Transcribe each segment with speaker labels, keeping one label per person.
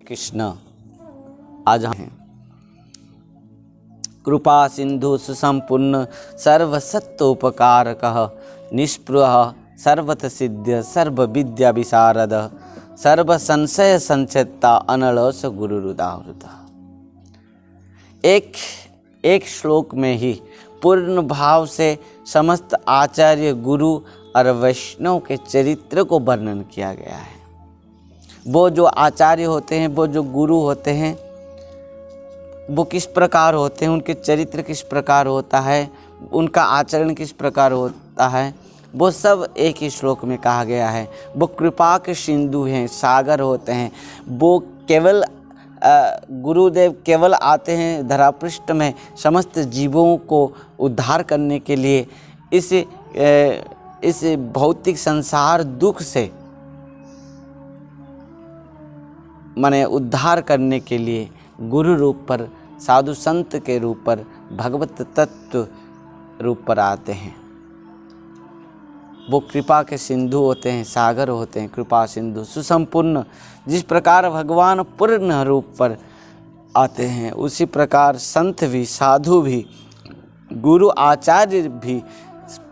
Speaker 1: कृष्ण आज हैं कृपा सिंधु सुसंपूर्ण सर्वसत्वोपकारकः निष्पृह सर्वत सिद्ध सर्व विद्या विशारद सर्व संशय संचेता अनलस गुरुरुदाहृत। एक श्लोक में ही पूर्ण भाव से समस्त आचार्य गुरु और वैष्णव के चरित्र को वर्णन किया गया है। वो जो आचार्य होते हैं, वो जो गुरु होते हैं, वो किस प्रकार होते हैं, उनके चरित्र किस प्रकार होता है, उनका आचरण किस प्रकार होता है, वो सब एक ही श्लोक में कहा गया है। वो कृपा के सिंधु हैं, सागर होते हैं। वो केवल गुरुदेव केवल आते हैं धरापृष्ठ में समस्त जीवों को उद्धार करने के लिए, इस भौतिक संसार दुख से माने उद्धार करने के लिए गुरु रूप पर, साधु संत के रूप पर, भगवत तत्व रूप पर आते हैं। वो कृपा के सिंधु होते हैं, सागर होते हैं, कृपा सिंधु सुसंपूर्ण। जिस प्रकार भगवान पूर्ण रूप पर आते हैं, उसी प्रकार संत भी, साधु भी, गुरु आचार्य भी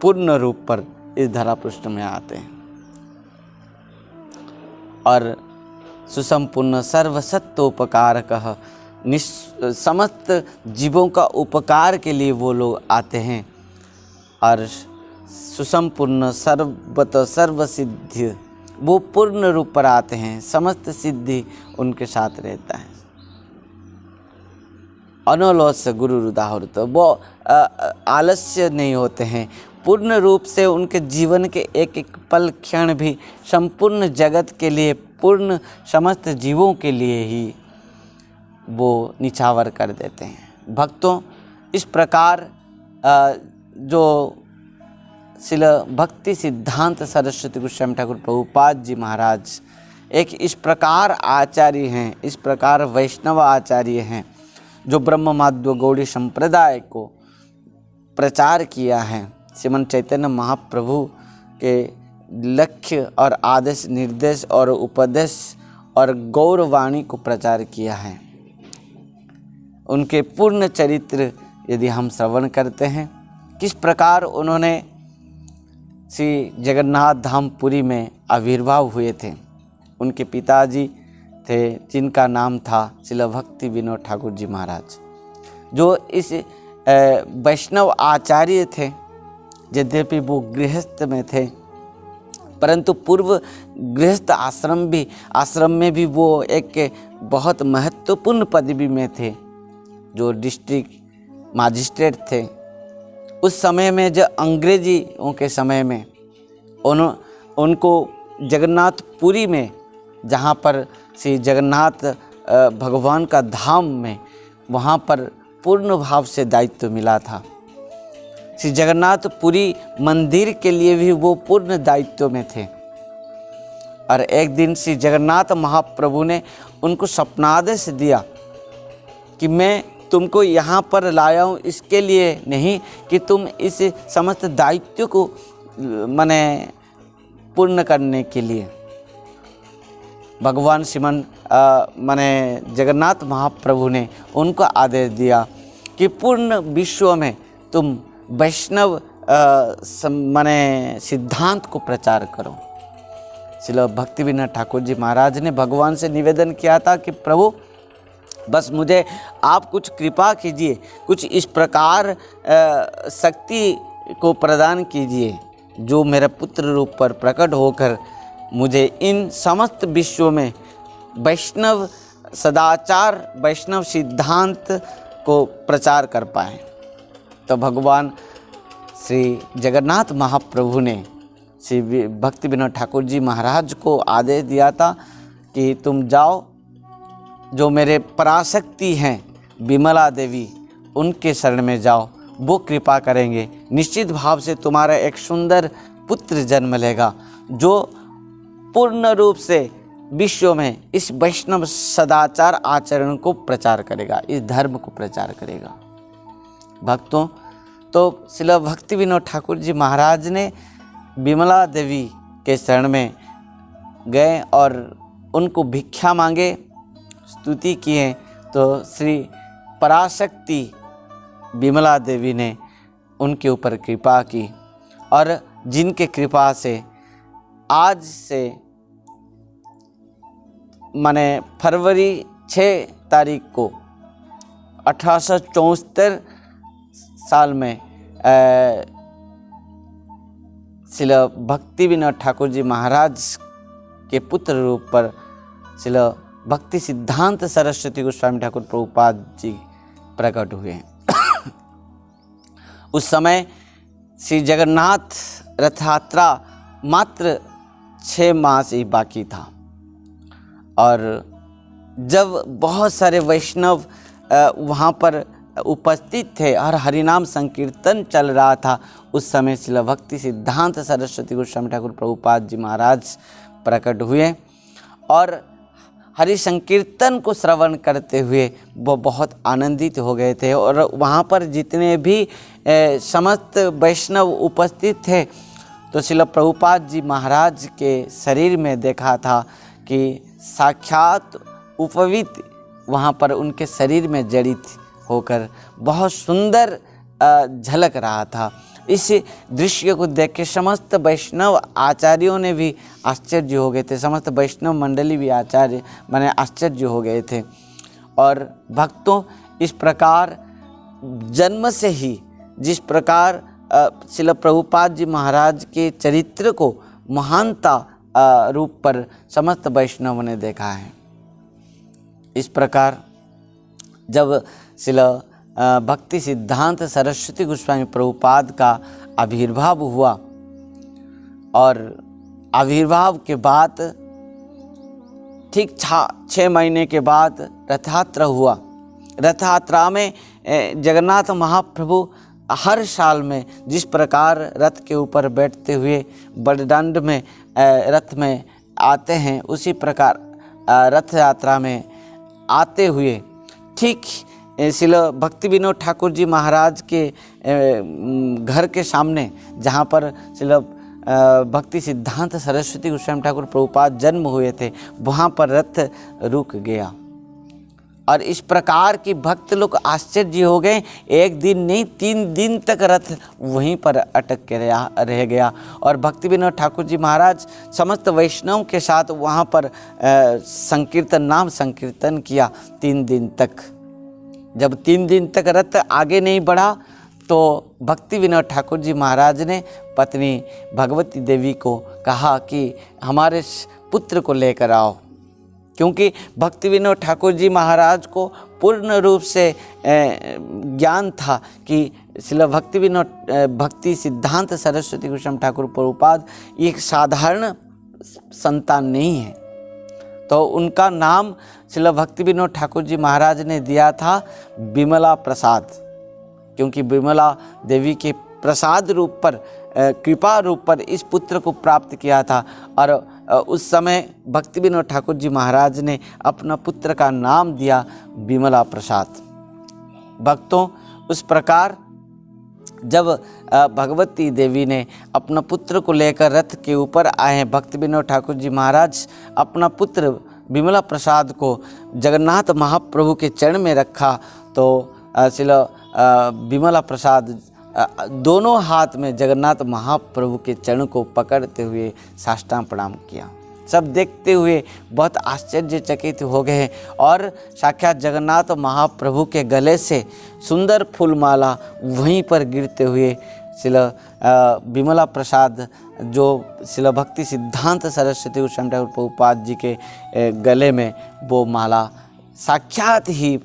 Speaker 1: पूर्ण रूप पर इस धरापृष्ठ में आते हैं। और सुसंपूर्ण सर्वसत्वोपकारकः समस्त जीवों का उपकार के लिए वो लोग आते हैं। और सुसंपूर्ण सर्वत सर्व सिद्धि, वो पूर्ण रूप पर आते हैं, समस्त सिद्धि उनके साथ रहता है। अनलोस गुरुरुदाहृत, वो आलस्य नहीं होते हैं, पूर्ण रूप से उनके जीवन के एक एक पल क्षण भी संपूर्ण जगत के लिए, पूर्ण समस्त जीवों के लिए ही वो निछावर कर देते हैं। भक्तों, इस प्रकार जो श्रील भक्ति सिद्धांत सरस्वती गोस्वामी ठाकुर प्रभुपाद जी महाराज एक इस प्रकार आचार्य हैं, इस प्रकार वैष्णव आचार्य हैं, जो ब्रह्म माध्व गौड़ी संप्रदाय को प्रचार किया है। श्रीमन चैतन्य महाप्रभु के लक्ष्य और आदेश, निर्देश और उपदेश और गौरवाणी को प्रचार किया है। उनके पूर्ण चरित्र यदि हम श्रवण करते हैं, किस प्रकार उन्होंने श्री जगन्नाथ धाम पुरी में आविर्भाव हुए थे। उनके पिताजी थे जिनका नाम था श्रील भक्ति विनोद ठाकुर जी महाराज, जो इस वैष्णव आचार्य थे। यद्यपि वो गृहस्थ में थे, परंतु पूर्व गृहस्थ आश्रम में भी वो एक बहुत महत्वपूर्ण पदवी में थे, जो डिस्ट्रिक्ट मजिस्ट्रेट थे। उस समय में जो अंग्रेजियों के समय में उनको जगन्नाथपुरी में, जहाँ पर श्री जगन्नाथ भगवान का धाम में, वहाँ पर पूर्ण भाव से दायित्व मिला था। श्री जगन्नाथपुरी मंदिर के लिए भी वो पूर्ण दायित्व में थे। और एक दिन श्री जगन्नाथ महाप्रभु ने उनको स्वप्नादेश दिया कि मैं तुमको यहाँ पर लाया हूँ इसके लिए नहीं कि तुम इस समस्त दायित्व को माने पूर्ण करने के लिए। भगवान श्रीमन माने जगन्नाथ महाप्रभु ने उनको आदेश दिया कि पूर्ण विश्व में तुम वैष्णव माने सिद्धांत को प्रचार करो। श्रील भक्ति विनोद ठाकुर जी महाराज ने भगवान से निवेदन किया था कि प्रभु, बस मुझे आप कुछ कृपा कीजिए, कुछ इस प्रकार शक्ति को प्रदान कीजिए जो मेरे पुत्र रूप पर प्रकट होकर मुझे इन समस्त विश्व में वैष्णव सदाचार, वैष्णव सिद्धांत को प्रचार कर पाए। तो भगवान श्री जगन्नाथ महाप्रभु ने श्री भक्ति विनोद ठाकुर जी महाराज को आदेश दिया था कि तुम जाओ, जो मेरे पराशक्ति हैं विमला देवी, उनके शरण में जाओ, वो कृपा करेंगे। निश्चित भाव से तुम्हारा एक सुंदर पुत्र जन्म लेगा, जो पूर्ण रूप से विश्व में इस वैष्णव सदाचार आचरण को प्रचार करेगा, इस धर्म को प्रचार करेगा। भक्तों, तो श्रील भक्ति विनोद ठाकुर जी महाराज ने विमला देवी के शरण में गए और उनको भिक्षा मांगे स्तुति किए तो श्री पराशक्ति विमला देवी ने उनके ऊपर कृपा की, और जिनके कृपा से आज से माने फरवरी 6 तारीख को 1874 साल में श्रील भक्ति विनोद ठाकुर जी महाराज के पुत्र रूप पर श्रील भक्ति सिद्धांत सरस्वती गोस्वामी ठाकुर प्रभुपाद जी प्रकट हुए। उस समय श्री जगन्नाथ रथ यात्रा मात्र 6 मास ही बाकी था, और जब बहुत सारे वैष्णव वहाँ पर उपस्थित थे और हरिनाम संकीर्तन चल रहा था, उस समय श्रील भक्ति सिद्धांत सरस्वती गोस्वामी ठाकुर प्रभुपाद जी महाराज प्रकट हुए, और हरि संकीर्तन को श्रवण करते हुए वो बहुत आनंदित हो गए थे। और वहाँ पर जितने भी समस्त वैष्णव उपस्थित थे, तो श्रील प्रभुपाद जी महाराज के शरीर में देखा था कि साक्षात उपवीत वहाँ पर उनके शरीर में जड़ित होकर बहुत सुंदर झलक रहा था। इस दृश्य को देख के समस्त वैष्णव आचार्यों ने भी आश्चर्य हो गए थे, समस्त वैष्णव मंडली भी आश्चर्य हो गए थे। और भक्तों, इस प्रकार जन्म से ही जिस प्रकार श्रील प्रभुपाद जी महाराज के चरित्र को महानता रूप पर समस्त वैष्णव ने देखा है, इस प्रकार जब श्रील भक्ति सिद्धांत सरस्वती गोस्वामी प्रभुपाद का आविर्भाव हुआ, और आविर्भाव के बाद ठीक 6 महीने के बाद रथ यात्रा हुआ। रथ यात्रा में जगन्नाथ महाप्रभु हर साल में जिस प्रकार रथ के ऊपर बैठते हुए बड़दंड में रथ में आते हैं, उसी प्रकार रथ यात्रा में आते हुए ठीक श्रील भक्ति विनोद ठाकुर जी महाराज के घर के सामने, जहाँ पर श्रील भक्ति सिद्धांत सरस्वती गोस्वामी ठाकुर प्रभुपाद जन्म हुए थे, वहाँ पर रथ रुक गया। और इस प्रकार की भक्त लोग आश्चर्य हो गए। एक दिन नहीं, 3 दिन तक रथ वहीं पर अटक के रह गया, और भक्ति विनोद ठाकुर जी महाराज समस्त वैष्णव के साथ वहाँ पर नाम संकीर्तन किया 3 दिन तक। जब 3 दिन तक रथ आगे नहीं बढ़ा, तो भक्ति विनोद ठाकुर जी महाराज ने पत्नी भगवती देवी को कहा कि हमारे पुत्र को लेकर आओ, क्योंकि भक्ति विनोद ठाकुर जी महाराज को पूर्ण रूप से ज्ञान था कि श्रील भक्ति सिद्धांत सरस्वती गोस्वामी ठाकुर प्रभुपाद एक साधारण संतान नहीं है। तो उनका नाम श्रील भक्ति विनोद ठाकुर जी महाराज ने दिया था विमला प्रसाद, क्योंकि विमला देवी के प्रसाद रूप पर, कृपा रूप पर इस पुत्र को प्राप्त किया था। और उस समय भक्ति विनोद ठाकुर जी महाराज ने अपना पुत्र का नाम दिया विमला प्रसाद। भक्तों, उस प्रकार जब भगवती देवी ने अपना पुत्र को लेकर रथ के ऊपर आए हैं, भक्ति विनोद ठाकुर जी महाराज अपना पुत्र विमला प्रसाद को जगन्नाथ महाप्रभु के चरण में रखा, तो श्रील विमला प्रसाद दोनों हाथ में जगन्नाथ महाप्रभु के चरण को पकड़ते हुए साष्टांग प्रणाम किया। सब देखते हुए बहुत आश्चर्यचकित हो गए, और साक्षात जगन्नाथ महाप्रभु के गले से सुंदर फूलमाला वहीं पर गिरते हुए श्रील विमला प्रसाद, जो श्रील भक्ति सिद्धांत सरस्वती गोस्वामी ठाकुर प्रभुपाद जी के गले में वो माला साक्षात ही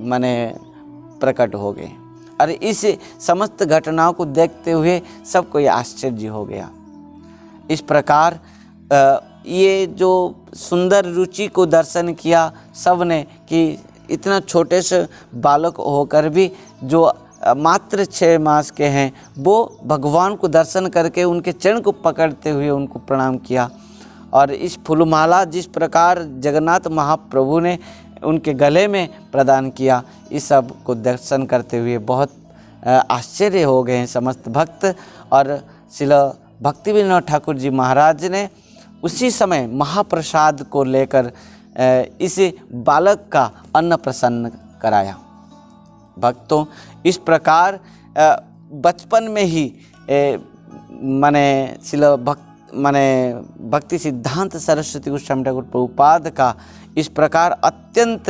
Speaker 1: माने प्रकट हो गए। और इस समस्त घटनाओं को देखते हुए सबको ये आश्चर्य हो गया। इस प्रकार ये जो सुंदर रुचि को दर्शन किया सबने कि इतना छोटे से बालक होकर भी जो मात्र 6 मास के हैं, वो भगवान को दर्शन करके उनके चरण को पकड़ते हुए उनको प्रणाम किया। और इस फूलमाला जिस प्रकार जगन्नाथ महाप्रभु ने उनके गले में प्रदान किया, इस सब को दर्शन करते हुए बहुत आश्चर्य हो गए हैं समस्त भक्त। और श्रील भक्ति विनोद ठाकुर जी महाराज ने उसी समय महाप्रसाद को लेकर इस बालक का अन्न प्रसन्न कराया। भक्तों, इस प्रकार बचपन में ही भक्ति सिद्धांत सरस्वती गोस्वामी ठाकुर प्रभुपाद का इस प्रकार अत्यंत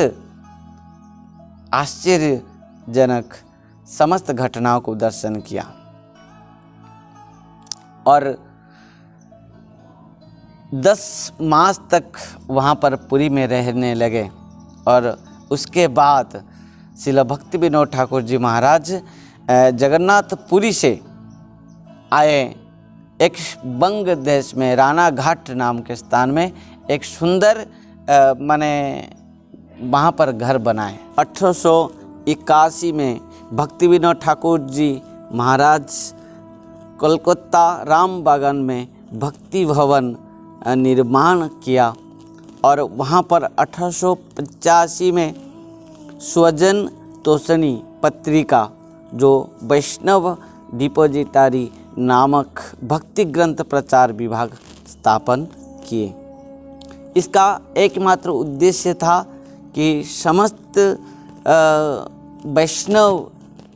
Speaker 1: आश्चर्यजनक समस्त घटनाओं को दर्शन किया और 10 मास तक वहाँ पर पुरी में रहने लगे। और उसके बाद श्रील भक्ति विनोद ठाकुर जी महाराज जगन्नाथपुरी से आए। एक बंग देश में राणा घाट नाम के स्थान में एक सुंदर वहाँ पर घर बनाए। 1881 में भक्ति विनोद ठाकुर जी महाराज कोलकाता राम बागान में भक्ति भवन निर्माण किया और वहाँ पर 1885 में स्वजन तोषणी पत्रिका जो वैष्णव डिपोजिटरी नामक भक्ति ग्रंथ प्रचार विभाग स्थापन किए। इसका एकमात्र उद्देश्य था कि समस्त वैष्णव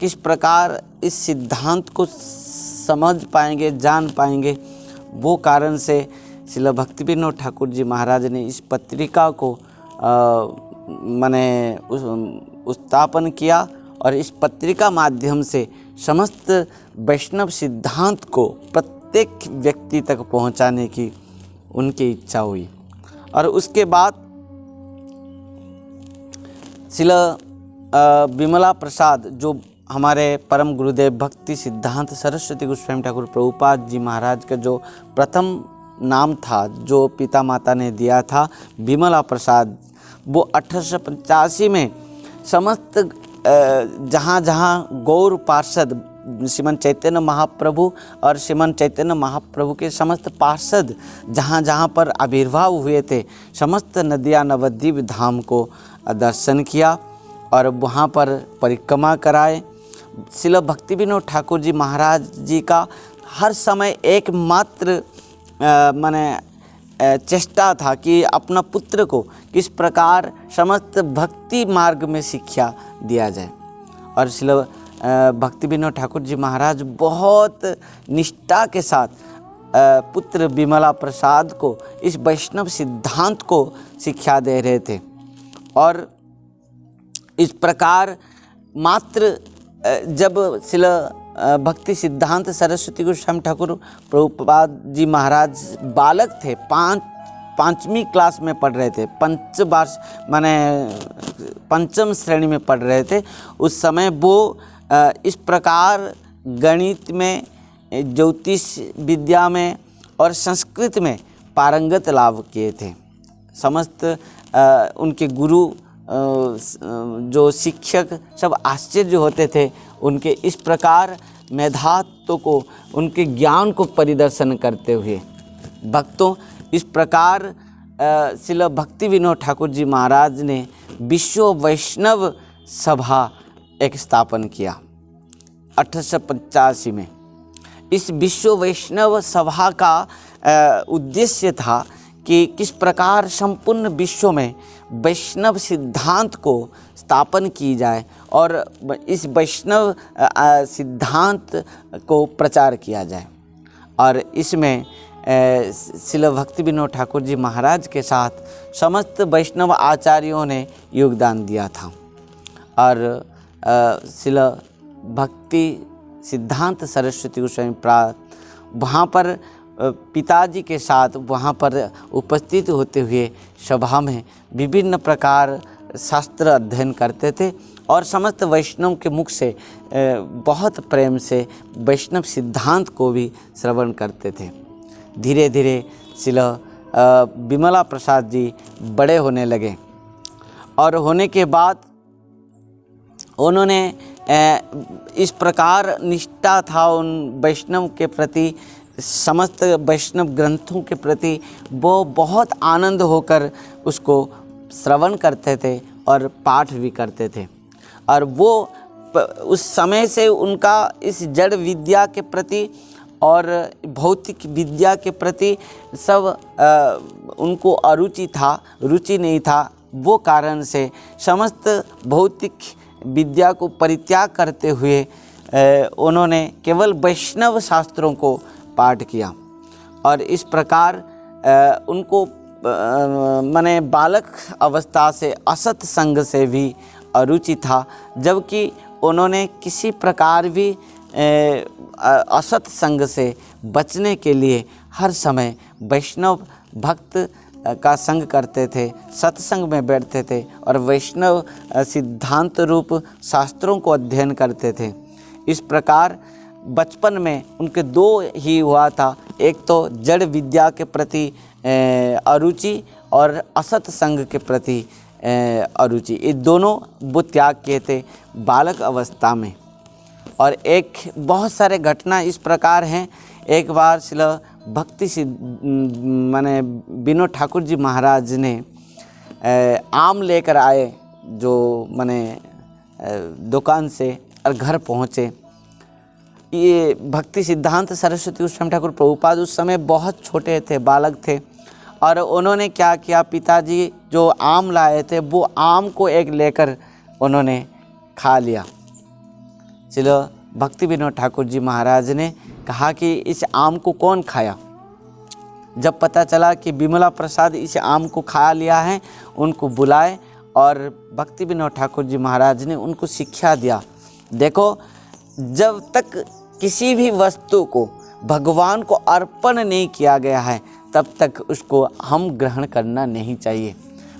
Speaker 1: किस प्रकार इस सिद्धांत को समझ पाएंगे, जान पाएंगे। वो कारण से श्रील भक्ति विनोद ठाकुर जी महाराज ने इस पत्रिका को स्थापन किया और इस पत्रिका माध्यम से समस्त वैष्णव सिद्धांत को प्रत्येक व्यक्ति तक पहुंचाने की उनकी इच्छा हुई। और उसके बाद श्रील विमला प्रसाद जो हमारे परम गुरुदेव भक्ति सिद्धांत सरस्वती गोस्वामी ठाकुर प्रभुपाद जी महाराज का जो प्रथम नाम था, जो पिता माता ने दिया था विमला प्रसाद, वो 1885 में समस्त जहाँ जहाँ गौर पार्षद श्रीमन चैतन्य महाप्रभु और श्रीमन चैतन्य महाप्रभु के समस्त पार्षद जहाँ जहाँ पर आविर्भाव हुए थे, समस्त नदियाँ नवद्वीप धाम को दर्शन किया और वहाँ पर परिक्रमा कराए। श्रील भक्ति विनोद ठाकुर जी महाराज जी का हर समय एकमात्र चेष्टा था कि अपना पुत्र को किस प्रकार समस्त भक्ति मार्ग में शिक्षा दिया जाए। और श्रील भक्ति विनोद ठाकुर जी महाराज बहुत निष्ठा के साथ पुत्र विमला प्रसाद को इस वैष्णव सिद्धांत को शिक्षा दे रहे थे। और इस प्रकार मात्र जब श्रील भक्ति सिद्धांत सरस्वती गोस्वामी ठाकुर प्रभुपाद जी महाराज बालक थे, पाँचवीं क्लास में पढ़ रहे थे, पंचम श्रेणी में पढ़ रहे थे, उस समय वो इस प्रकार गणित में, ज्योतिष विद्या में और संस्कृत में पारंगत लाभ किए थे। समस्त उनके गुरु जो शिक्षक सब आश्चर्य होते थे उनके इस प्रकार मेधात्व को, उनके ज्ञान को परिदर्शन करते हुए। भक्तों, इस प्रकार श्रील भक्ति विनोद ठाकुर जी महाराज ने विश्व वैष्णव सभा एक स्थापन किया 1885 में। इस विश्व वैष्णव सभा का उद्देश्य था कि किस प्रकार संपूर्ण विश्व में वैष्णव सिद्धांत को स्थापन की जाए और इस वैष्णव सिद्धांत को प्रचार किया जाए। और इसमें श्रील भक्ति विनोद ठाकुर जी महाराज के साथ समस्त वैष्णव आचार्यों ने योगदान दिया था। और श्रील भक्ति सिद्धांत सरस्वती गोस्वामी वहाँ पर पिताजी के साथ वहाँ पर उपस्थित होते हुए सभा में विभिन्न प्रकार शास्त्र अध्ययन करते थे और समस्त वैष्णव के मुख से बहुत प्रेम से वैष्णव सिद्धांत को भी श्रवण करते थे। धीरे धीरे श्रील विमला प्रसाद जी बड़े होने लगे और होने के बाद उन्होंने इस प्रकार निष्ठा था उन वैष्णव के प्रति, समस्त वैष्णव ग्रंथों के प्रति, वो बहुत आनंद होकर उसको श्रवण करते थे और पाठ भी करते थे। और वो उस समय से उनका इस जड़ विद्या के प्रति और भौतिक विद्या के प्रति सब उनको अरुचि था, रुचि नहीं था। वो कारण से समस्त भौतिक विद्या को परित्याग करते हुए उन्होंने केवल वैष्णव शास्त्रों को पाठ किया। और इस प्रकार उनको माने बालक अवस्था से असत संग से भी अरुचि था, जबकि उन्होंने किसी प्रकार भी असत संग से बचने के लिए हर समय वैष्णव भक्त का संग करते थे, सत्संग में बैठते थे और वैष्णव सिद्धांत रूप शास्त्रों को अध्ययन करते थे। इस प्रकार बचपन में उनके दो ही हुआ था, एक तो जड़ विद्या के प्रति अरुचि और असत संग के प्रति अरुचि। ये दोनों वो त्याग किए थे बालक अवस्था में। और एक बहुत सारे घटना इस प्रकार हैं। एक बार श्री भक्ति माने विनोद ठाकुर जी महाराज ने आम लेकर आए जो माने दुकान से और घर पहुँचे। ये भक्ति सिद्धांत सरस्वती गोस्वामी ठाकुर प्रभुपाद उस समय बहुत छोटे थे, बालक थे, और उन्होंने क्या किया, पिताजी जो आम लाए थे वो आम को एक लेकर उन्होंने खा लिया। चलो भक्ति विनोद ठाकुर जी महाराज ने कहा कि इस आम को कौन खाया। जब पता चला कि विमला प्रसाद इस आम को खा लिया है, उनको बुलाए और भक्ति विनोद ठाकुर जी महाराज ने उनको शिक्षा दिया, देखो जब तक किसी भी वस्तु को भगवान को अर्पण नहीं किया गया है तब तक उसको हम ग्रहण करना नहीं चाहिए।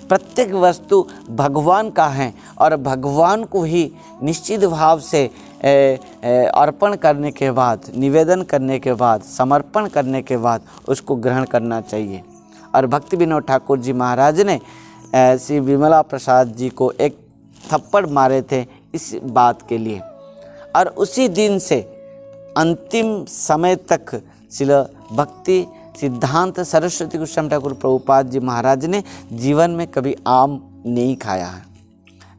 Speaker 1: प्रत्येक वस्तु भगवान का है और भगवान को ही निश्चित भाव से अर्पण करने के बाद, निवेदन करने के बाद, समर्पण करने के बाद उसको ग्रहण करना चाहिए। और भक्ति विनोद ठाकुर जी महाराज ने श्री विमला प्रसाद जी को एक थप्पड़ मारे थे इस बात के लिए। और उसी दिन से अंतिम समय तक श्री भक्ति सिद्धांत सरस्वती गोस्वामी ठाकुर प्रभुपाद जी महाराज ने जीवन में कभी आम नहीं खाया है।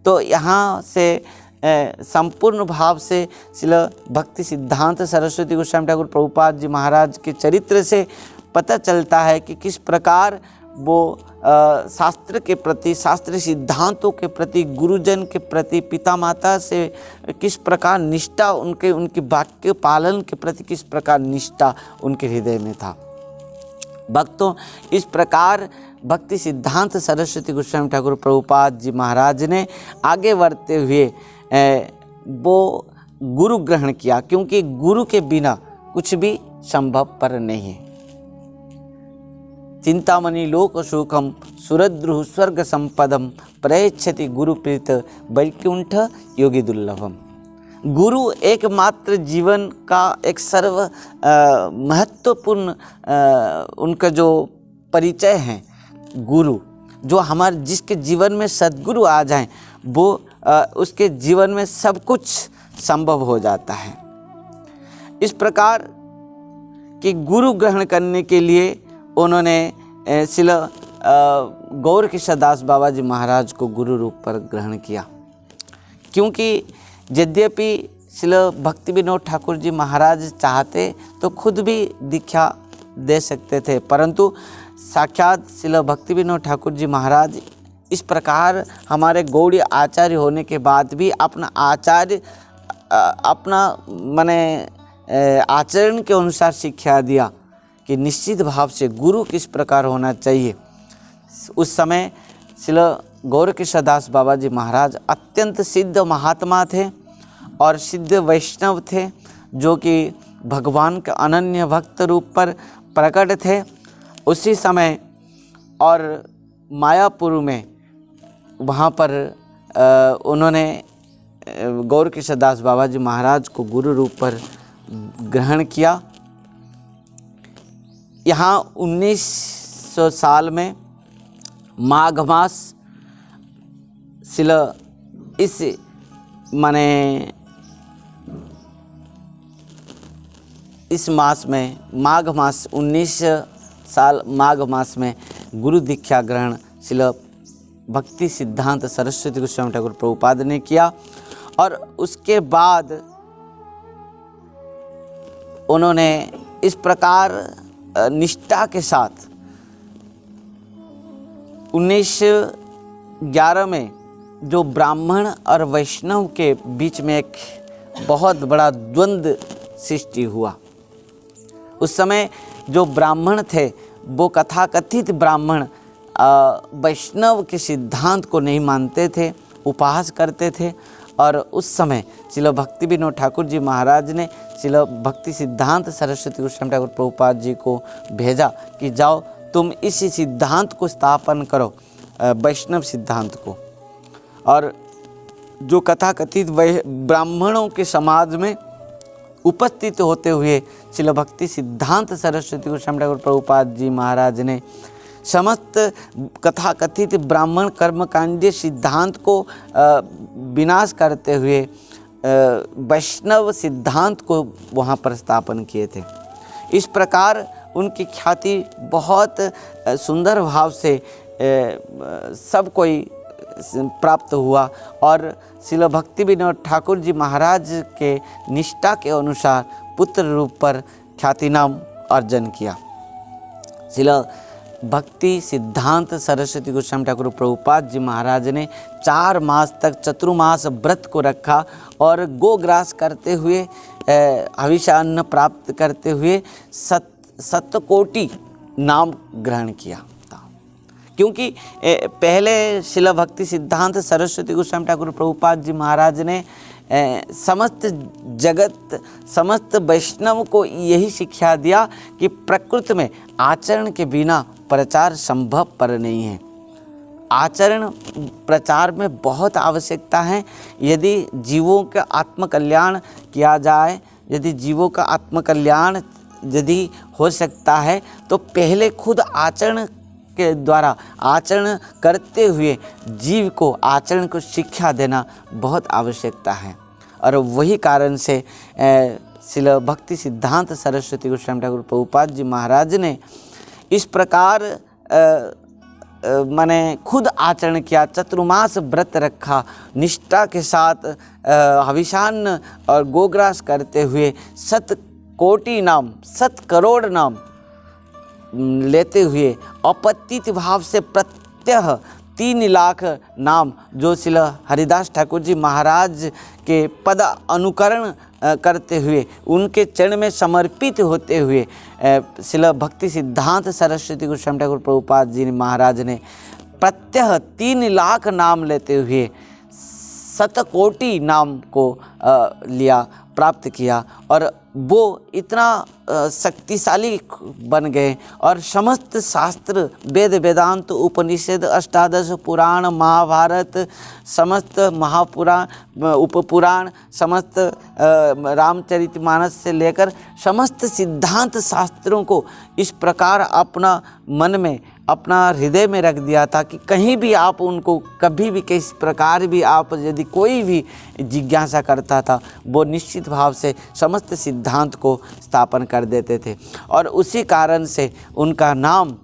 Speaker 1: तो यहाँ से संपूर्ण भाव से श्री भक्ति सिद्धांत सरस्वती गोस्वामी ठाकुर प्रभुपाद जी महाराज के चरित्र से पता चलता है कि किस प्रकार वो शास्त्र के प्रति, शास्त्र सिद्धांतों के प्रति, गुरुजन के प्रति, पिता माता से किस प्रकार निष्ठा, उनके वाक्य पालन के प्रति किस प्रकार निष्ठा उनके हृदय में था। भक्तों, इस प्रकार भक्ति सिद्धांत सरस्वती गोस्वामी ठाकुर प्रभुपाद जी महाराज ने आगे बढ़ते हुए वो गुरु ग्रहण किया, क्योंकि गुरु के बिना कुछ भी संभव पर नहीं है। चिंतामणि लोक सुखम सुरद्रुह स्वर्ग संपदम प्रयच्छति गुरुप्रीत वैकुंठ योगी दुर्लभम। गुरु एकमात्र जीवन का एक सर्व महत्वपूर्ण उनका जो परिचय है, गुरु जो हमारे जिसके जीवन में सद्गुरु आ जाएं वो उसके जीवन में सब कुछ संभव हो जाता है। इस प्रकार कि गुरु ग्रहण करने के लिए उन्होंने श्री गौर किशोरदास बाबा जी महाराज को गुरु रूप पर ग्रहण किया, क्योंकि यद्यपि श्री भक्ति विनोद ठाकुर जी महाराज चाहते तो खुद भी दीक्षा दे सकते थे, परंतु साक्षात श्री भक्ति विनोद ठाकुर जी महाराज इस प्रकार हमारे गौड़ीय आचार्य होने के बाद भी अपना आचार्य अपना माने आचरण के अनुसार शिक्षा दिया कि निश्चित भाव से गुरु किस प्रकार होना चाहिए। उस समय श्री गौर किशोरदास बाबा जी महाराज अत्यंत सिद्ध महात्मा थे और सिद्ध वैष्णव थे, जो कि भगवान के अनन्य भक्त रूप पर प्रकट थे। उसी समय और मायापुर में वहाँ पर उन्होंने गौर किशोरदास बाबा जी महाराज को गुरु रूप पर ग्रहण किया। यहाँ 1900 साल में माघ मास इस माने इस मास में माघ मास 19 साल माघ मास में गुरु दीक्षा ग्रहण श्री भक्ति सिद्धांत सरस्वती गोस्वामी ठाकुर प्रभुपाद ने किया। और उसके बाद उन्होंने इस प्रकार निष्ठा के साथ 1911 में जो ब्राह्मण और वैष्णव के बीच में एक बहुत बड़ा द्वंद्व सृष्टि हुआ। उस समय जो ब्राह्मण थे वो कथाकथित ब्राह्मण वैष्णव के सिद्धांत को नहीं मानते थे, उपहास करते थे। और उस समय श्रील भक्ति विनोद ठाकुर जी महाराज ने श्रील भक्ति सिद्धांत सरस्वती गोस्वामी ठाकुर प्रभुपाद जी को भेजा कि जाओ तुम इस सिद्धांत को स्थापन करो, वैष्णव सिद्धांत को। और जो कथाकथित ब्राह्मणों के समाज में उपस्थित होते हुए श्रील भक्ति सिद्धांत सरस्वती गोस्वामी ठाकुर प्रभुपाद जी महाराज ने समस्त कथाकथित ब्राह्मण कर्मकांडीय सिद्धांत को विनाश करते हुए वैष्णव सिद्धांत को वहाँ पर स्थापन किए थे। इस प्रकार उनकी ख्याति बहुत सुंदर भाव से सब कोई प्राप्त हुआ और श्रील भक्ति विनोद ठाकुर जी महाराज के निष्ठा के अनुसार पुत्र रूप पर ख्याति नाम अर्जन किया। श्रील भक्ति सिद्धांत सरस्वती गोस्वामी ठाकुर प्रभुपाद जी महाराज ने 4 मास तक चतुर्मास व्रत को रखा और गोग्रास करते हुए हविष्यान्न प्राप्त करते हुए सतकोटि नाम ग्रहण किया था। क्योंकि पहले श्रील भक्ति सिद्धांत सरस्वती गोस्वामी ठाकुर प्रभुपाद जी महाराज ने समस्त जगत समस्त वैष्णव को यही शिक्षा दिया कि प्रकृति में आचरण के बिना प्रचार संभव पर नहीं है। आचरण प्रचार में बहुत आवश्यकता है। यदि जीवों का आत्मकल्याण किया जाए, यदि जीवों का आत्मकल्याण यदि हो सकता है तो पहले खुद आचरण के द्वारा आचरण करते हुए जीव को आचरण को शिक्षा देना बहुत आवश्यकता है। और वही कारण से श्रील भक्ति सिद्धांत सरस्वती गोस्वामी ठाकुर प्रभुपाद जी महाराज ने इस प्रकार माने खुद आचरण किया, चतुर्मास व्रत रखा, निष्ठा के साथ हविषान्न और गोग्रास करते हुए 7 कोटि नाम 7 करोड़ नाम लेते हुए अपतित भाव से प्रत्यह 3 लाख नाम जो श्रील हरिदास ठाकुर जी महाराज के पद अनुकरण करते हुए उनके चरण में समर्पित होते हुए श्रील भक्ति सिद्धांत सरस्वती गोस्वामी ठाकुर प्रभुपाद जी महाराज ने प्रत्यह 3 लाख नाम लेते हुए 7 कोटि नाम को लिया, प्राप्त किया। और वो इतना शक्तिशाली बन गए और समस्त शास्त्र वेद वेदांत उपनिषद अष्टादश पुराण महाभारत समस्त महापुराण उपपुराण समस्त रामचरितमानस से लेकर समस्त सिद्धांत शास्त्रों को इस प्रकार अपना मन में अपना हृदय में रख दिया था कि कहीं भी आप उनको कभी भी किस प्रकार भी आप यदि कोई भी जिज्ञासा करता था वो निश्चित भाव से समस्त सिद्धांत को स्थापन कर देते थे। और उसी कारण से उनका नाम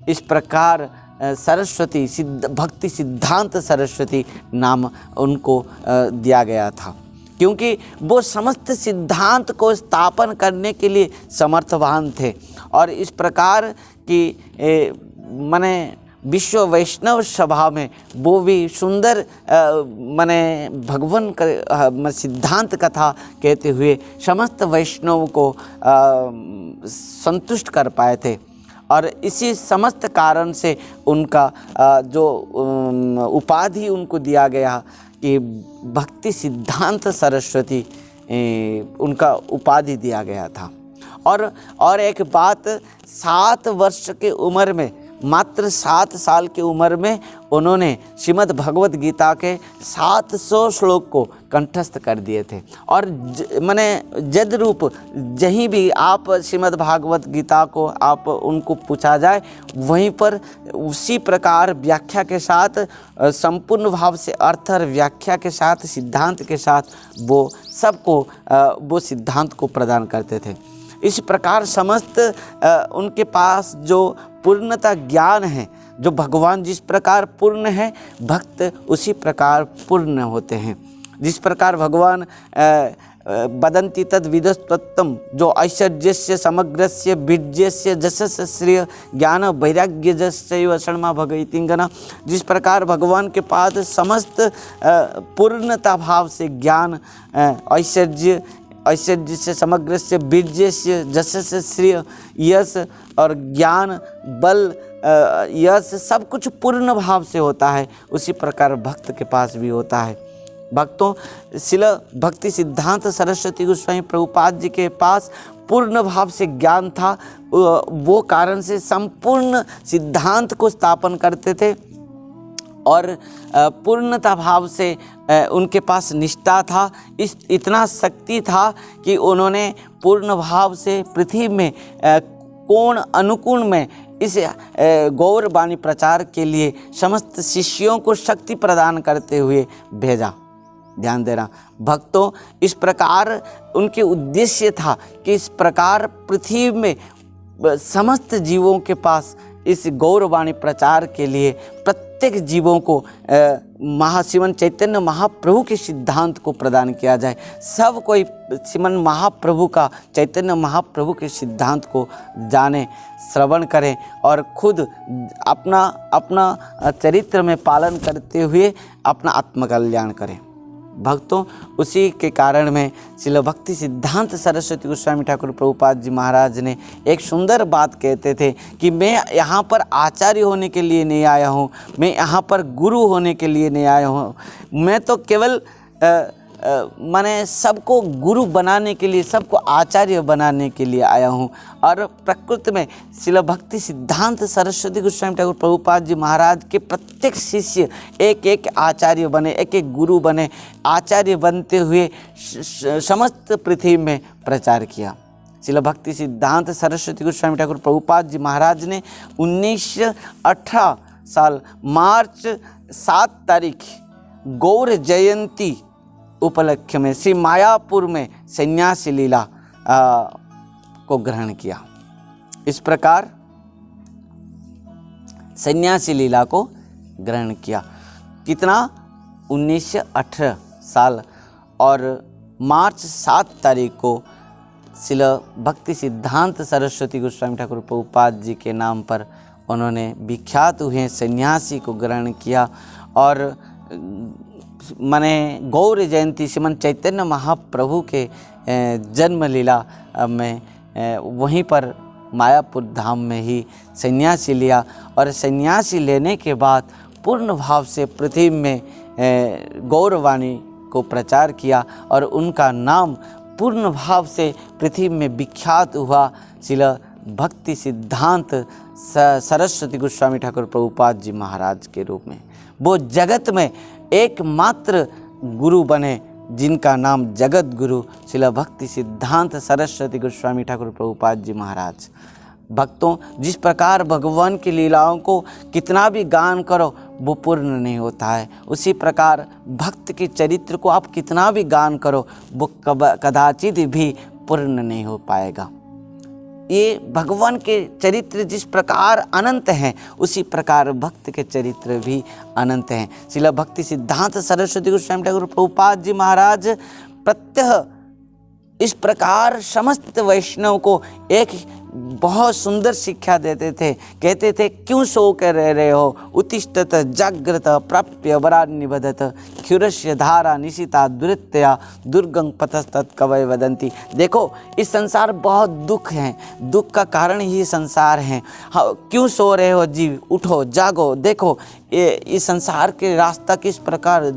Speaker 1: इस प्रकार सरस्वती भक्ति सिद्धांत सरस्वती नाम उनको दिया गया था, क्योंकि वो समस्त सिद्धांत को स्थापन करने के लिए समर्थवान थे। और इस प्रकार की माने विश्व वैष्णव सभा में वो भी सुंदर माने भगवान का सिद्धांत कथा कहते हुए समस्त वैष्णव को संतुष्ट कर पाए थे। और इसी समस्त कारण से उनका जो उपाधि उनको दिया गया कि भक्ति सिद्धांत सरस्वती उनका उपाधि दिया गया था। और एक बात 7 वर्ष के उम्र में मात्र 7 साल की उम्र में उन्होंने श्रीमद् भगवत गीता के 700 श्लोक को कंठस्थ कर दिए थे। और माने जद रूप जहीं भी आप श्रीमद् भागवत गीता को आप उनको पूछा जाए वहीं पर उसी प्रकार व्याख्या के साथ संपूर्ण भाव से अर्थ और व्याख्या के साथ सिद्धांत के साथ वो सबको वो सिद्धांत को प्रदान करते थे। इस प्रकार समस्त उनके पास जो पूर्णता ज्ञान है, जो भगवान जिस प्रकार पूर्ण है भक्त उसी प्रकार पूर्ण होते हैं। जिस प्रकार भगवान वदन्ति तद विदस्तत्वम, जो ऐश्वर्यस्य समग्रस्य बीज्यस्य जशस्य श्रेय ज्ञान वैराग्य जस्यैव शर्मा भगवतींगना। जिस प्रकार भगवान के पास समस्त पूर्णता भाव से ज्ञान, ऐश्वर्य से समग्र से बीर्य से जश से श्रेय यश और ज्ञान बल यश सब कुछ पूर्ण भाव से होता है, उसी प्रकार भक्त के पास भी होता है। भक्तों, शिल भक्ति सिद्धांत सरस्वती गोस्वामी प्रभुपाद जी के पास पूर्ण भाव से ज्ञान था, वो कारण से संपूर्ण सिद्धांत को स्थापन करते थे और पूर्णता भाव से उनके पास निष्ठा था। इतना शक्ति था कि उन्होंने पूर्ण भाव से पृथ्वी में कोण अनुकूल में इस गौरवाणी प्रचार के लिए समस्त शिष्यों को शक्ति प्रदान करते हुए भेजा। ध्यान देना भक्तों, इस प्रकार उनके उद्देश्य था कि इस प्रकार पृथ्वी में समस्त जीवों के पास इस गौरवाणी प्रचार के लिए प्रत्येक जीवों को श्रीमन चैतन्य महाप्रभु के सिद्धांत को प्रदान किया जाए। सब कोई श्रीमन महाप्रभु का, चैतन्य महाप्रभु के सिद्धांत को जाने, श्रवण करें और खुद अपना अपना चरित्र में पालन करते हुए अपना आत्मकल्याण करें। भक्तों, उसी के कारण में श्रील भक्ति सिद्धांत सरस्वती गोस्वामी ठाकुर प्रभुपाद जी महाराज ने एक सुंदर बात कहते थे कि मैं यहाँ पर आचार्य होने के लिए नहीं आया हूँ, मैं यहाँ पर गुरु होने के लिए नहीं आया हूँ, मैं तो केवल माने सबको गुरु बनाने के लिए, सबको आचार्य बनाने के लिए आया हूँ। और प्रकृति में श्रील भक्ति सिद्धांत सरस्वती गोस्वामी ठाकुर प्रभुपाद जी महाराज के प्रत्येक शिष्य एक एक आचार्य बने, एक एक गुरु बने, आचार्य बनते हुए समस्त पृथ्वी में प्रचार किया। श्रील भक्ति सिद्धांत सरस्वती गोस्वामी ठाकुर प्रभुपाद जी महाराज ने 1918 साल मार्च 7 तारीख गौर जयंती उपलक्ष्य में श्री मायापुर में सन्यासी लीला को ग्रहण किया। इस प्रकार सन्यासी लीला को ग्रहण किया। कितना? 1918 साल और मार्च 7 तारीख को श्रील भक्ति सिद्धांत सरस्वती गोस्वामी ठाकुर प्रभुपाद जी के नाम पर उन्होंने विख्यात हुए सन्यासी को ग्रहण किया और माने गौर जयंती श्रीमन चैतन्य महाप्रभु के जन्म लीला में वहीं पर मायापुर धाम में ही सन्यासी लिया और सन्यासी लेने के बाद पूर्ण भाव से पृथ्वी में गौरवाणी को प्रचार किया और उनका नाम पूर्ण भाव से पृथ्वी में विख्यात हुआ श्रील भक्ति सिद्धांत सरस्वती गोस्वामी ठाकुर प्रभुपाद जी महाराज के रूप में। वो जगत में एकमात्र गुरु बने जिनका नाम जगत गुरु श्रील भक्ति सिद्धांत सरस्वती गोस्वामी ठाकुर प्रभुपाद जी महाराज। भक्तों, जिस प्रकार भगवान की लीलाओं को कितना भी गान करो वो पूर्ण नहीं होता है, उसी प्रकार भक्त के चरित्र को आप कितना भी गान करो वो कदाचित भी पूर्ण नहीं हो पाएगा। ये भगवान के चरित्र जिस प्रकार अनंत हैं उसी प्रकार भक्त के चरित्र भी अनंत हैं। श्रील भक्ति सिद्धांत सरस्वती गोस्वामी ठाकुर प्रभुपाद जी महाराज प्रत्यह इस प्रकार समस्त वैष्णव को एक बहुत सुंदर शिक्षा देते थे। कहते थे, क्यों सो कर रह रहे हो, उत्तिष्ठत जागृत प्राप्य वरा निबधत क्षुरस्य धारा निशिता दुरित्या दुर्गं पतस्तत् कवय वदंती। देखो, इस संसार बहुत दुख है, दुख का कारण ही संसार है। हाँ, क्यों सो रहे हो जीव, उठो जागो, देखो ये इस संसार के रास्ता किस प्रकार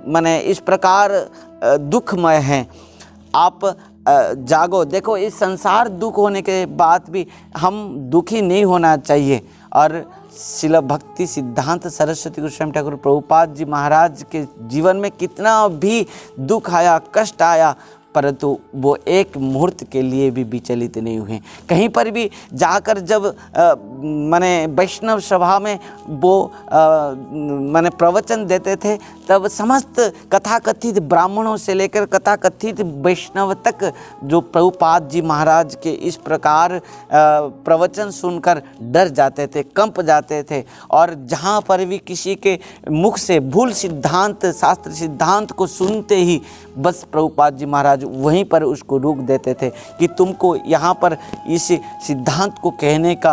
Speaker 1: माने इस प्रकार दुखमय है। आप जागो, देखो इस संसार दुख होने के बाद भी हम दुखी नहीं होना चाहिए। और श्रील भक्ति सिद्धांत सरस्वती गोस्वामी ठाकुर प्रभुपाद जी महाराज के जीवन में कितना भी दुख आया, कष्ट आया, परंतु वो एक मुहूर्त के लिए भी विचलित नहीं हुए। कहीं पर भी जाकर जब माने वैष्णव सभा में वो माने प्रवचन देते थे, तब समस्त कथाकथित ब्राह्मणों से लेकर कथाकथित वैष्णव तक जो प्रभुपाद जी महाराज के इस प्रकार प्रवचन सुनकर डर जाते थे, कंप जाते थे। और जहाँ पर भी किसी के मुख से भूल सिद्धांत, शास्त्र सिद्धांत को सुनते ही बस प्रभुपाद जी महाराज वहीं पर उसको रोक देते थे कि तुमको यहाँ पर इस सिद्धांत को कहने का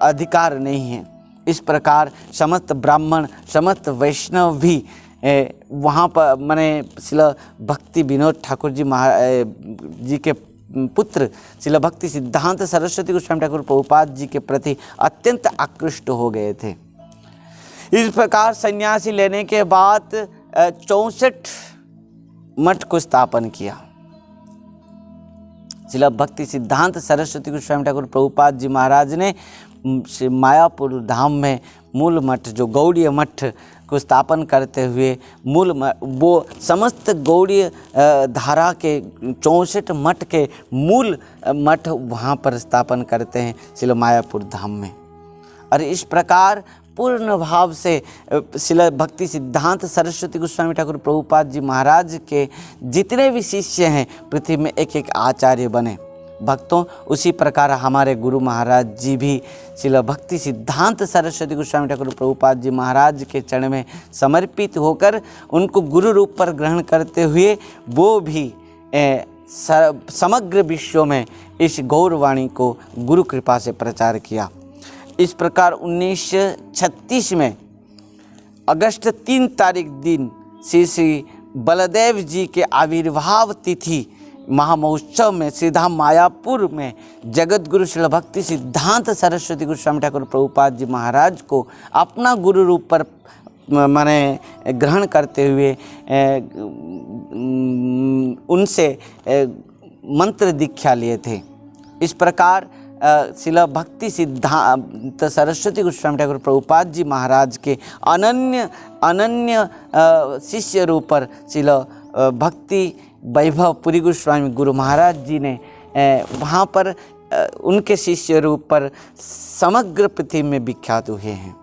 Speaker 1: अधिकार नहीं है। इस प्रकार समस्त ब्राह्मण, समस्त वैष्णव भी वहाँ पर माने श्रील भक्ति विनोद ठाकुर जी जी के पुत्र श्रील भक्ति सिद्धांत सरस्वती गोस्वामी ठाकुर प्रभुपाद जी के प्रति अत्यंत आकृष्ट हो गए थे। इस प्रकार सन्यासी लेने के बाद 64 मठ को स्थापन किया। श्रील भक्ति सिद्धांत सरस्वती गोस्वामी ठाकुर प्रभुपाद जी महाराज ने मायापुर धाम में मूल मठ, जो गौड़ीय मठ को स्थापन करते हुए वो समस्त गौड़ीय धारा के 64 मठ के मूल मठ वहाँ पर स्थापन करते हैं श्रील मायापुर धाम में। और इस प्रकार पूर्ण भाव से श्रील भक्ति सिद्धांत सरस्वती गोस्वामी ठाकुर प्रभुपाद जी महाराज के जितने भी शिष्य हैं पृथ्वी में एक एक आचार्य बने। भक्तों, उसी प्रकार हमारे गुरु महाराज जी भी श्रील भक्ति सिद्धांत सरस्वती गोस्वामी ठाकुर प्रभुपाद जी महाराज के चरण में समर्पित होकर उनको गुरु रूप पर ग्रहण करते हुए वो भी समग्र विश्व में इस गौरवाणी को गुरु कृपा से प्रचार किया। इस प्रकार 1936 में अगस्त 3 तारीख दिन श्री बलदेव जी के आविर्भाव तिथि महामहोत्सव में सीधा मायापुर में जगत गुरु श्रील भक्ति सिद्धांत सरस्वती गोस्वामी ठाकुर प्रभुपाद जी महाराज को अपना गुरु रूप पर माने ग्रहण करते हुए उनसे मंत्र दीक्षा लिए थे। इस प्रकार श्रील भक्ति सिद्धांत सरस्वती गोस्वामी ठाकुर प्रभुपाद जी महाराज के अनन्य शिष्य रूप पर श्रील भक्ति वैभव पुरी गोस्वामी गुरु महाराज जी ने वहाँ पर उनके शिष्य रूप पर समग्र पृथ्वी में विख्यात हुए हैं।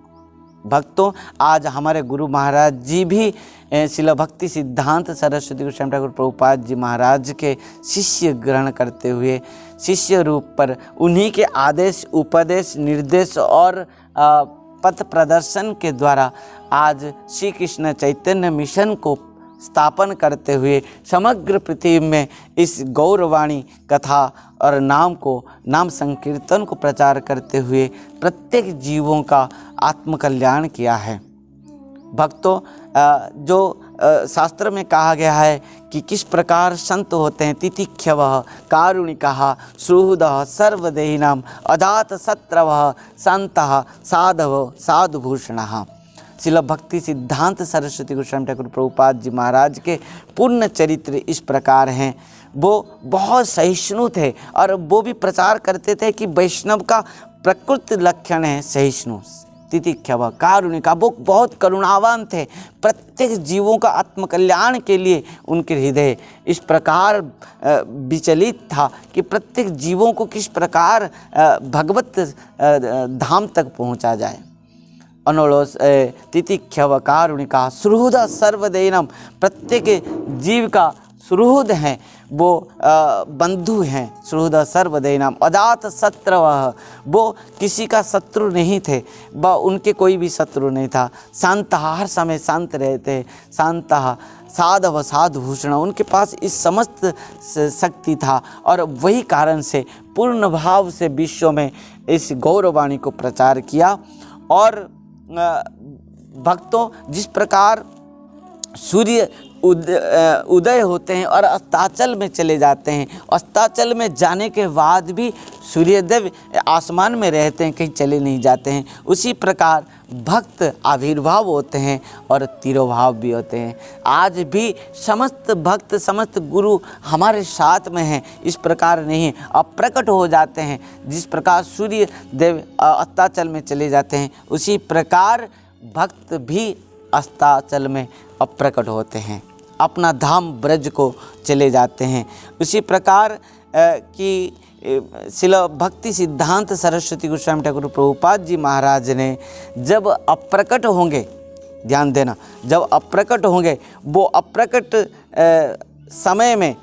Speaker 1: भक्तों, आज हमारे गुरु महाराज जी भी श्रील भक्ति सिद्धांत सरस्वती गोस्वामी ठाकुर प्रभुपाद जी महाराज के शिष्य ग्रहण करते हुए शिष्य रूप पर उन्हीं के आदेश, उपदेश, निर्देश और पथ प्रदर्शन के द्वारा आज श्री कृष्ण चैतन्य मिशन को स्थापन करते हुए समग्र पृथ्वी में इस गौरवाणी कथा और नाम संकीर्तन को प्रचार करते हुए प्रत्येक जीवों का आत्मकल्याण किया है। भक्तों, जो शास्त्र में कहा गया है कि किस प्रकार संत होते हैं, तितिक्षवः कारुणिकाः सुहृदः सर्वदेहिनां अजात शत्रवः संतः साधवः साधुभूषणः। श्रील भक्ति सिद्धांत सरस्वती गोस्वामी ठाकुर प्रभुपाद जी महाराज के पूर्ण चरित्र इस प्रकार हैं। वो बहुत सहिष्णु थे और वो भी प्रचार करते थे कि वैष्णव का प्रकृति लक्षण है सहिष्णु, तितिक्षव, कारुणिका। वो बहुत करुणावान थे। प्रत्येक जीवों का आत्मकल्याण के लिए उनके हृदय इस प्रकार विचलित था कि प्रत्येक जीवों को किस प्रकार भगवत धाम तक पहुंचा जाए। अनोलोस तितिक्षव कारुणिका सुहृद सर्वदेनम, प्रत्येक जीव का सुहृद हैं, वो बंधु हैं। सुहृद सर्वदेनम अजात शत्रवः, वो किसी का शत्रु नहीं थे, व उनके कोई भी शत्रु नहीं था। शांत, हर समय शांत रहते, शांत साधव साधुभूषण, उनके पास इस समस्त शक्ति था और वही कारण से पूर्ण भाव से विश्व में इस गौरवाणी को प्रचार किया। और भक्तों, जिस प्रकार सूर्य उदय होते हैं और अस्ताचल में चले जाते हैं, अस्ताचल में जाने के बाद भी सूर्यदेव आसमान में रहते हैं, कहीं चले नहीं जाते हैं, उसी प्रकार भक्त आविर्भाव होते हैं और तिरोभाव भी होते हैं। आज भी समस्त भक्त, समस्त गुरु हमारे साथ में हैं, इस प्रकार नहीं है, अप्रकट हो जाते हैं। जिस प्रकार सूर्य देव अस्ताचल में चले जाते हैं, उसी प्रकार भक्त भी अस्ताचल में अप्रकट होते हैं। अपना धाम ब्रज को चले जाते हैं। उसी प्रकार कि श्रील भक्ति सिद्धांत सरस्वती गोस्वामी ठाकुर प्रभुपाद जी महाराज ने जब अप्रकट होंगे, ध्यान देना, जब अप्रकट होंगे, वो अप्रकट समय में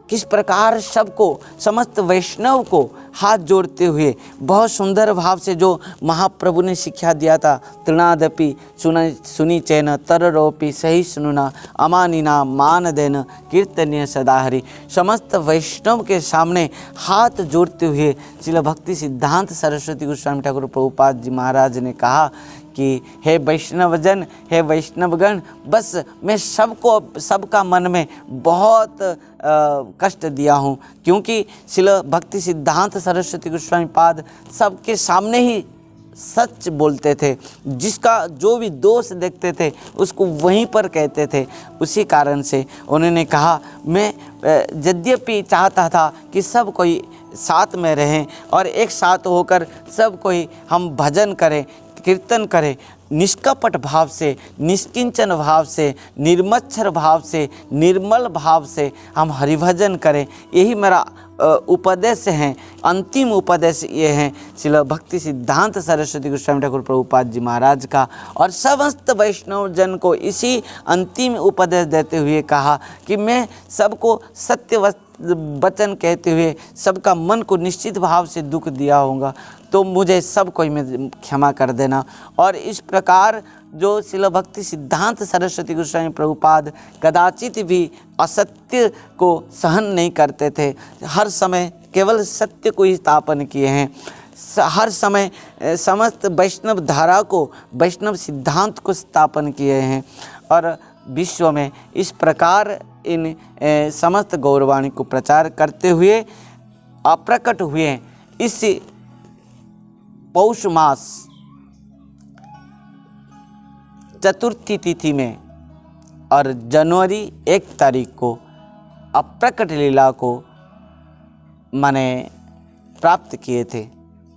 Speaker 1: किस प्रकार सबको, समस्त वैष्णव को हाथ जोड़ते हुए बहुत सुंदर भाव से जो महाप्रभु ने शिक्षा दिया था, तृणादपि सुनी चैन तररोपि सही सुनुना अमानिना मान देन कीर्तनीय सदा हरि। समस्त वैष्णव के सामने हाथ जोड़ते हुए श्रील भक्ति सिद्धांत सरस्वती गोस्वामी ठाकुर प्रभुपाद जी महाराज ने कहा कि हे वैष्णवजन, हे वैष्णवगण, बस मैं सबका मन में बहुत कष्ट दिया हूँ, क्योंकि श्रील भक्ति सिद्धांत सरस्वती गोस्वामी पाद सबके सामने ही सच बोलते थे, जिसका जो भी दोष देखते थे उसको वहीं पर कहते थे। उसी कारण से उन्होंने कहा, मैं यद्यपि चाहता था कि सब कोई साथ में रहें और एक साथ होकर सब कोई हम भजन करें, कीर्तन करें, निष्कपट भाव से, निष्किंचन भाव से, निर्मच्छर भाव से, निर्मल भाव से हम हरिभजन करें। यही मेरा उपदेश है, अंतिम उपदेश ये है श्रील भक्ति सिद्धांत सरस्वती गोस्वामी ठाकुर प्रभुपाद जी महाराज का। और समस्त वैष्णव जन को इसी अंतिम उपदेश देते हुए कहा कि मैं सबको सत्य वचन कहते हुए सबका मन को निश्चित भाव से दुख दिया होगा, तो मुझे सब कोई में क्षमा कर देना। और इस प्रकार जो श्रील भक्ति सिद्धांत सरस्वती गोस्वामी प्रभुपाद कदाचित भी असत्य को सहन नहीं करते थे, हर समय केवल सत्य को ही स्थापन किए हैं, हर समय समस्त वैष्णव धारा को, वैष्णव सिद्धांत को स्थापन किए हैं और विश्व में इस प्रकार इन समस्त गौरवाणी को प्रचार करते हुए अप्रकट हुए। इस पौष मास चतुर्थी तिथि में और जनवरी 1 तारीख को अप्रकट लीला को माने प्राप्त किए थे।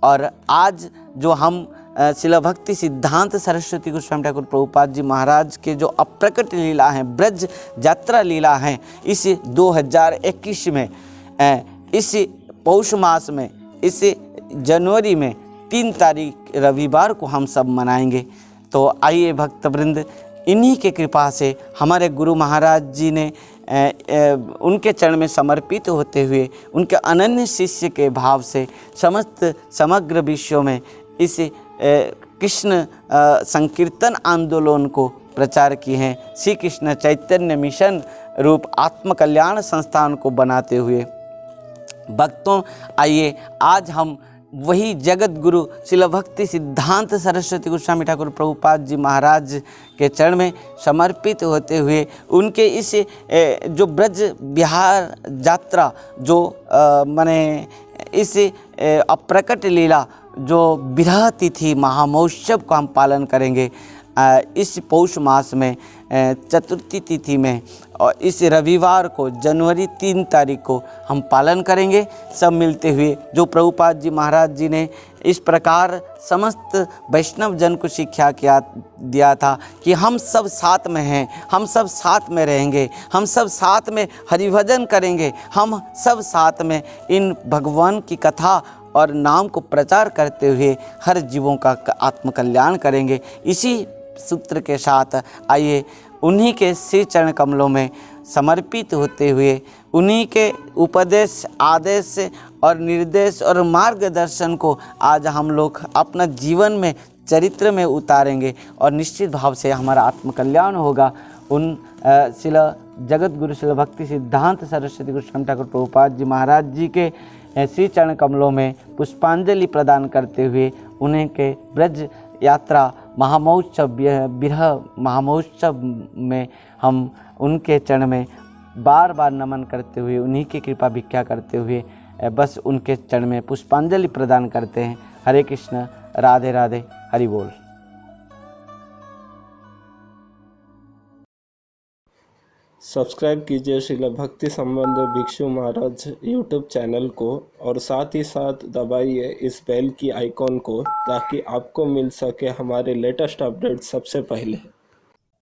Speaker 1: और आज जो हम श्रील भक्ति सिद्धांत सरस्वती गोस्वामी ठाकुर प्रभुपाद जी महाराज के जो अप्रकट लीला हैं, ब्रज यात्रा लीला हैं, इस 2021 में, इस पौष मास में, इस जनवरी में 3 तारीख रविवार को हम सब मनाएंगे। तो आइए भक्तवृंद, इन्हीं के कृपा से हमारे गुरु महाराज जी ने उनके चरण में समर्पित होते हुए, उनके अनन्य शिष्य के भाव से समग्र विश्व में इस कृष्ण संकीर्तन आंदोलन को प्रचार किए हैं। श्री कृष्ण चैतन्य मिशन रूप आत्मकल्याण संस्थान को बनाते हुए। भक्तों, आइए आज हम वही जगत गुरु श्रील भक्ति सिद्धांत सरस्वती गोस्वामी ठाकुर प्रभुपाद जी महाराज के चरण में समर्पित होते हुए उनके इस जो ब्रज विहार यात्रा, जो माने इस अप्रकट लीला, जो विरह तिथि महामहोत्सव को हम पालन करेंगे इस पौष मास में चतुर्थी तिथि में, और इस रविवार को जनवरी 3 तारीख को हम पालन करेंगे सब मिलते हुए। जो प्रभुपाद जी महाराज जी ने इस प्रकार समस्त वैष्णव जन को शिक्षा दिया था कि हम सब साथ में हैं, हम सब साथ में रहेंगे, हम सब साथ में हरिभजन करेंगे, हम सब साथ में इन भगवान की कथा और नाम को प्रचार करते हुए हर जीवों का आत्मकल्याण करेंगे। इसी सूत्र के साथ आइए उन्हीं के श्री चरण कमलों में समर्पित होते हुए उन्हीं के उपदेश, आदेश और निर्देश और मार्गदर्शन को आज हम लोग अपना जीवन में, चरित्र में उतारेंगे और निश्चित भाव से हमारा आत्मकल्याण होगा। उन श्रील जगत गुरु श्रील भक्ति सिद्धांत सरस्वती गोस्वामी ठाकुर प्रभुपाद जी महाराज जी के श्री चरण कमलों में पुष्पांजलि प्रदान करते हुए उन्हें के ब्रज यात्रा महामहोत्सव, विरह महामहोत्सव में हम उनके चरण में बार बार नमन करते हुए, उन्हीं की कृपा भिक्षा करते हुए बस उनके चरण में पुष्पांजलि प्रदान करते हैं। हरे कृष्ण, राधे राधे, हरि बोल।
Speaker 2: सब्सक्राइब कीजिए श्रील भक्ति संबंध भिक्षु महाराज यूट्यूब चैनल को और साथ ही साथ दबाइए इस बेल की आइकॉन को ताकि आपको मिल सके हमारे लेटेस्ट अपडेट सबसे पहले।